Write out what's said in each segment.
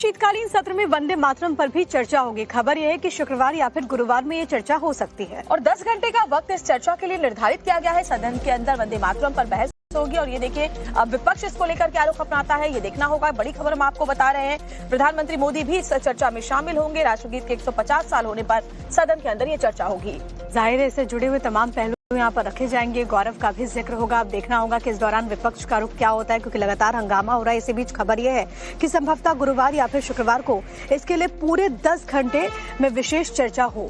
शीतकालीन सत्र में वंदे मातरम पर भी चर्चा होगी। खबर यह है कि शुक्रवार या फिर गुरुवार में ये चर्चा हो सकती है और 10 घंटे का वक्त इस चर्चा के लिए निर्धारित किया गया है। सदन के अंदर वंदे मातरम पर बहस होगी और ये देखिए अब विपक्ष इसको लेकर क्या रुख अपनाता है, ये देखना होगा। बड़ी खबर हम आपको बता रहे हैं, प्रधानमंत्री मोदी भी इस चर्चा में शामिल होंगे। राष्ट्रगीत के 150 साल होने पर सदन के अंदर ये चर्चा होगी। जाहिर है इससे जुड़े हुए तमाम पहलू यहाँ पर रखे जाएंगे। गौरव का भी जिक्र होगा। अब देखना होगा कि इस दौरान विपक्ष का रुख क्या होता है, क्योंकि लगातार हंगामा हो रहा है। इसी बीच खबर यह है कि संभवतः गुरुवार या फिर शुक्रवार को इसके लिए पूरे 10 घंटे में विशेष चर्चा हो।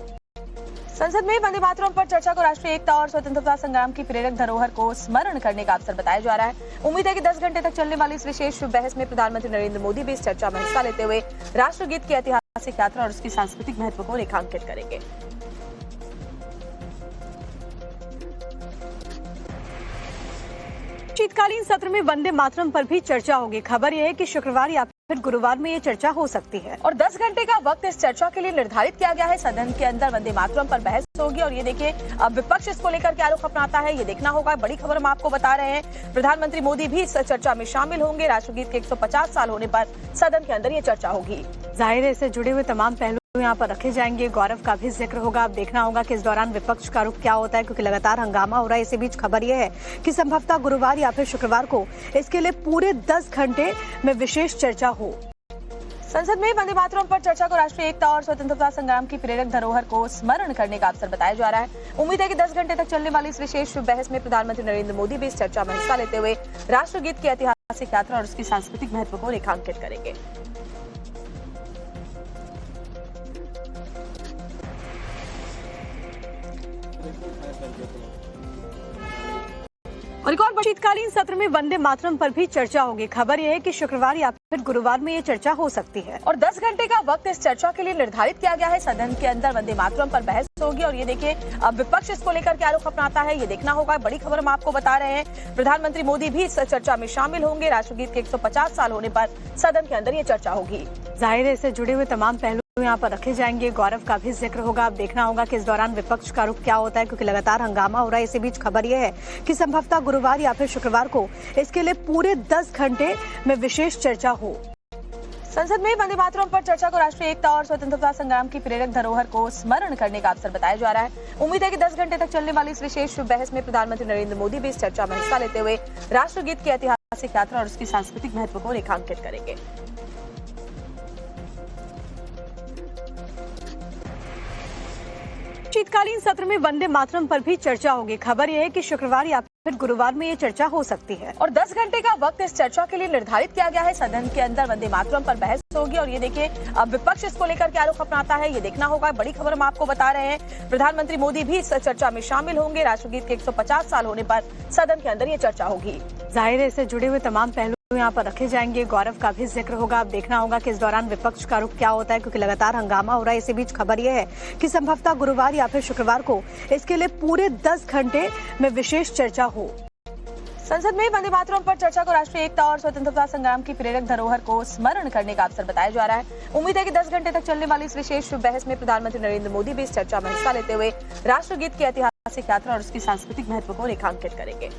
संसद में वंदे मातरम पर चर्चा को राष्ट्रीय एकता और स्वतंत्रता संग्राम की प्रेरक धरोहर को स्मरण करने का अवसर बताया जा रहा है। उम्मीद है कि 10 घंटे तक चलने वाली इस विशेष बहस में प्रधानमंत्री नरेंद्र मोदी भी इस चर्चा में हिस्सा लेते हुए राष्ट्रगीत की ऐतिहासिक यात्रा और उसकी सांस्कृतिक महत्व को रेखांकित करेंगे। शीतकालीन सत्र में वंदे मातरम पर भी चर्चा होगी। खबर यह है कि शुक्रवार या फिर गुरुवार में ये चर्चा हो सकती है और 10 घंटे का वक्त इस चर्चा के लिए निर्धारित किया गया है। सदन के अंदर वंदे मातरम पर बहस होगी और ये देखिए अब विपक्ष इसको लेकर क्या रुख अपनाता है, ये देखना होगा। बड़ी खबर हम आपको बता रहे हैं, प्रधानमंत्री मोदी भी इस चर्चा में शामिल होंगे। राष्ट्रगीत के 150 साल होने पर सदन के अंदर ये चर्चा होगी। जाहिर है इससे जुड़े हुए तमाम पहलू यहाँ पर रखे जाएंगे। गौरव का भी जिक्र होगा। अब देखना होगा कि इस दौरान विपक्ष का रुख क्या होता है, क्योंकि लगातार हंगामा हो रहा है। इसी बीच खबर यह है कि संभवतः गुरुवार या फिर शुक्रवार को इसके लिए पूरे 10 घंटे में विशेष चर्चा हो। संसद में वंदे मातरम पर चर्चा को राष्ट्रीय एकता और स्वतंत्रता संग्राम की प्रेरक धरोहर को स्मरण करने का अवसर बताया जा रहा है। उम्मीद है कि 10 घंटे तक चलने वाली इस विशेष बहस में प्रधानमंत्री नरेंद्र मोदी भी इस चर्चा में हिस्सा लेते हुए राष्ट्रगीत की ऐतिहासिक यात्रा और उसकी सांस्कृतिक महत्व को रेखांकित करेंगे। और एक और शीतकालीन सत्र में वंदे मातरम पर भी चर्चा होगी। खबर यह है कि शुक्रवार या फिर गुरुवार में ये चर्चा हो सकती है और 10 घंटे का वक्त इस चर्चा के लिए निर्धारित किया गया है। सदन के अंदर वंदे मातरम पर बहस होगी और ये देखिए अब विपक्ष इसको लेकर क्या रुख अपनाता है, ये देखना होगा। बड़ी खबर हम आपको बता रहे हैं, प्रधानमंत्री मोदी भी इस चर्चा में शामिल होंगे। राष्ट्रगीत के 150 साल होने पर सदन के अंदर ये चर्चा होगी। जाहिर है इससे जुड़े हुए तमाम पहलू यहाँ पर रखे जाएंगे। गौरव का भी जिक्र होगा। अब देखना होगा कि इस दौरान विपक्ष का रुख क्या होता है, क्योंकि लगातार हंगामा हो रहा है। इसी बीच खबर यह है कि संभवतः गुरुवार या फिर शुक्रवार को इसके लिए पूरे 10 घंटे में विशेष चर्चा हो। संसद में वंदे मातरम पर चर्चा को राष्ट्रीय एकता और स्वतंत्रता संग्राम की प्रेरक धरोहर को स्मरण करने का अवसर बताया जा रहा है। उम्मीद है कि 10 घंटे तक चलने वाली इस विशेष बहस में प्रधानमंत्री नरेंद्र मोदी भी इस चर्चा में हिस्सा लेते हुए राष्ट्रगीत की ऐतिहासिक यात्रा और उसकी सांस्कृतिक महत्व को रेखांकित करेंगे। शीतकालीन सत्र में वंदे मातरम पर भी चर्चा होगी। खबर यह है कि शुक्रवार या फिर गुरुवार में ये चर्चा हो सकती है और 10 घंटे का वक्त इस चर्चा के लिए निर्धारित किया गया है। सदन के अंदर वंदे मातरम पर बहस होगी और ये देखिए अब विपक्ष इसको लेकर क्या रुख अपनाता है, ये देखना होगा। बड़ी खबर हम आपको बता रहे हैं, प्रधानमंत्री मोदी भी इस चर्चा में शामिल होंगे। राष्ट्रगीत के 150 साल होने पर सदन के अंदर ये चर्चा होगी। जाहिर है इससे जुड़े हुए तमाम पहलू यहाँ पर रखे जाएंगे। गौरव का भी जिक्र होगा। अब देखना होगा कि इस दौरान विपक्ष का रुख क्या होता है, क्योंकि लगातार हंगामा हो रहा है। इसी बीच खबर यह है कि संभवतः गुरुवार या फिर शुक्रवार को इसके लिए पूरे 10 घंटे में विशेष चर्चा हो। संसद में वंदे मातरम पर चर्चा को राष्ट्रीय एकता और स्वतंत्रता संग्राम की प्रेरक धरोहर को स्मरण करने का अवसर बताया जा रहा है। उम्मीद है कि 10 घंटे तक चलने वाली इस विशेष बहस में प्रधानमंत्री नरेंद्र मोदी भी इस चर्चा में हिस्सा लेते हुए राष्ट्रगीत की ऐतिहासिक यात्रा और उसकी सांस्कृतिक महत्व को रेखांकित करेंगे।